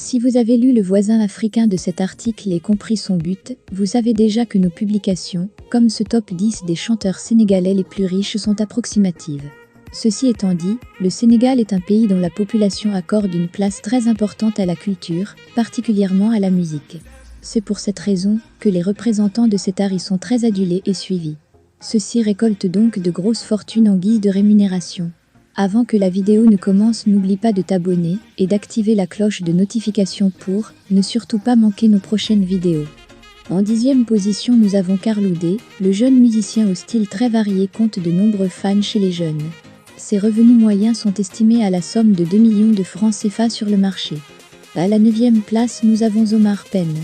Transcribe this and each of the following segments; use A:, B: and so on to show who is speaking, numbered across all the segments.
A: Si vous avez lu le voisin africain de cet article et compris son but, vous savez déjà que nos publications, comme ce top 10 des chanteurs sénégalais les plus riches, sont approximatives. Ceci étant dit, le Sénégal est un pays dont la population accorde une place très importante à la culture, particulièrement à la musique. C'est pour cette raison que les représentants de cet art y sont très adulés et suivis. Ceux-ci récoltent donc de grosses fortunes en guise de rémunération. Avant que la vidéo ne commence, n'oublie pas de t'abonner et d'activer la cloche de notification pour ne surtout pas manquer nos prochaines vidéos. En 10e position, nous avons Carlou D, le jeune musicien au style très varié compte de nombreux fans chez les jeunes. Ses revenus moyens sont estimés à la somme de 2 millions de francs CFA sur le marché. À la 9e place, nous avons Omar Pène.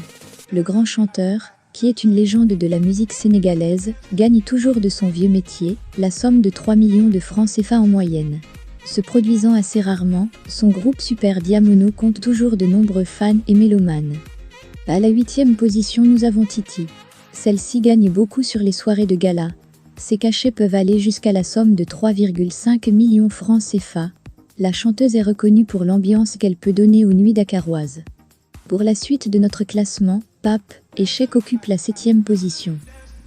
A: Le grand chanteur, qui est une légende de la musique sénégalaise, gagne toujours de son vieux métier, la somme de 3 millions de francs CFA en moyenne. Se produisant assez rarement, son groupe Super Diamono compte toujours de nombreux fans et mélomanes. À la 8e position, nous avons Titi. Celle-ci gagne beaucoup sur les soirées de gala. Ses cachets peuvent aller jusqu'à la somme de 3,5 millions francs CFA. La chanteuse est reconnue pour l'ambiance qu'elle peut donner aux nuits dakaroises. Pour la suite de notre classement, Pape et Cheikh occupent la 7e position.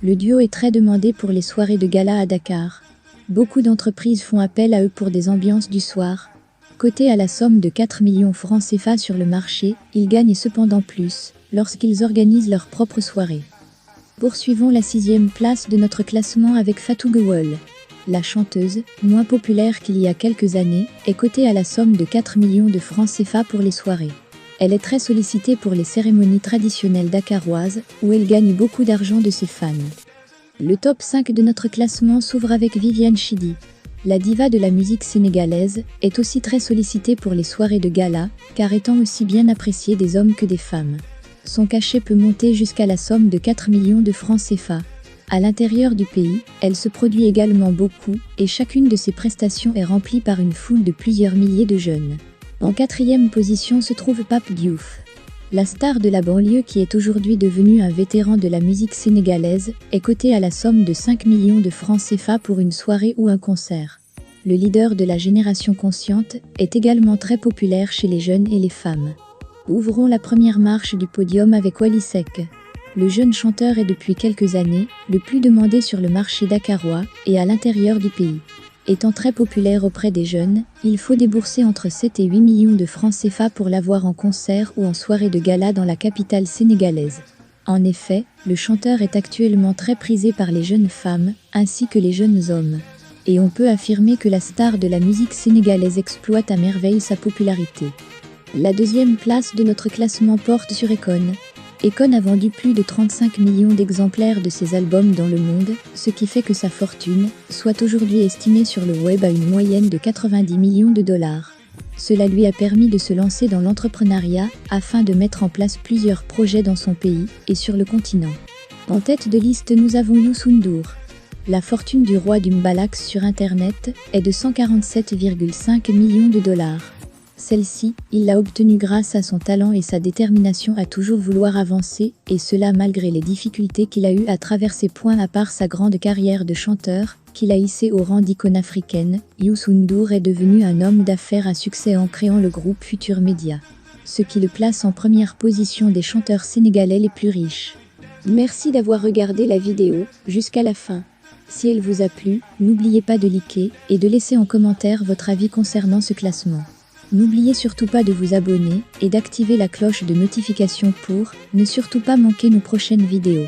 A: Le duo est très demandé pour les soirées de gala à Dakar. Beaucoup d'entreprises font appel à eux pour des ambiances du soir. Cotés à la somme de 4 millions francs CFA sur le marché, ils gagnent cependant plus lorsqu'ils organisent leurs propres soirées. Poursuivons la 6e place de notre classement avec Fatou Guewel. La chanteuse, moins populaire qu'il y a quelques années, est cotée à la somme de 4 millions de francs CFA pour les soirées. Elle est très sollicitée pour les cérémonies traditionnelles dakaroises, où elle gagne beaucoup d'argent de ses fans. Le top 5 de notre classement s'ouvre avec Viviane Chidid. La diva de la musique sénégalaise est aussi très sollicitée pour les soirées de gala, car étant aussi bien appréciée des hommes que des femmes. Son cachet peut monter jusqu'à la somme de 4 millions de francs CFA. À l'intérieur du pays, elle se produit également beaucoup, et chacune de ses prestations est remplie par une foule de plusieurs milliers de jeunes. En 4e position se trouve Pape Diouf. La star de la banlieue, qui est aujourd'hui devenu un vétéran de la musique sénégalaise, est coté à la somme de 5 millions de francs CFA pour une soirée ou un concert. Le leader de la génération consciente est également très populaire chez les jeunes et les femmes. Ouvrons la première marche du podium avec Wally Seck. Le jeune chanteur est depuis quelques années le plus demandé sur le marché dakarois et à l'intérieur du pays. Étant très populaire auprès des jeunes, il faut débourser entre 7 et 8 millions de francs CFA pour l'avoir en concert ou en soirée de gala dans la capitale sénégalaise. En effet, le chanteur est actuellement très prisé par les jeunes femmes, ainsi que les jeunes hommes. Et on peut affirmer que la star de la musique sénégalaise exploite à merveille sa popularité. La 2e place de notre classement porte sur Akon. Akon a vendu plus de 35 millions d'exemplaires de ses albums dans le monde, ce qui fait que sa fortune soit aujourd'hui estimée sur le web à une moyenne de 90 millions de dollars. Cela lui a permis de se lancer dans l'entrepreneuriat afin de mettre en place plusieurs projets dans son pays et sur le continent. En tête de liste, nous avons Youssou N'Dour. La fortune du roi du mbalax sur Internet est de 147,5 millions de dollars. Celle-ci, il l'a obtenue grâce à son talent et sa détermination à toujours vouloir avancer, et cela malgré les difficultés qu'il a eues à traverser. À part sa grande carrière de chanteur, qu'il a hissé au rang d'icône africaine, Youssou N'Dour est devenu un homme d'affaires à succès en créant le groupe Futur Média, ce qui le place en première position des chanteurs sénégalais les plus riches. Merci d'avoir regardé la vidéo jusqu'à la fin. Si elle vous a plu, n'oubliez pas de liker et de laisser en commentaire votre avis concernant ce classement. N'oubliez surtout pas de vous abonner et d'activer la cloche de notification pour ne surtout pas manquer nos prochaines vidéos.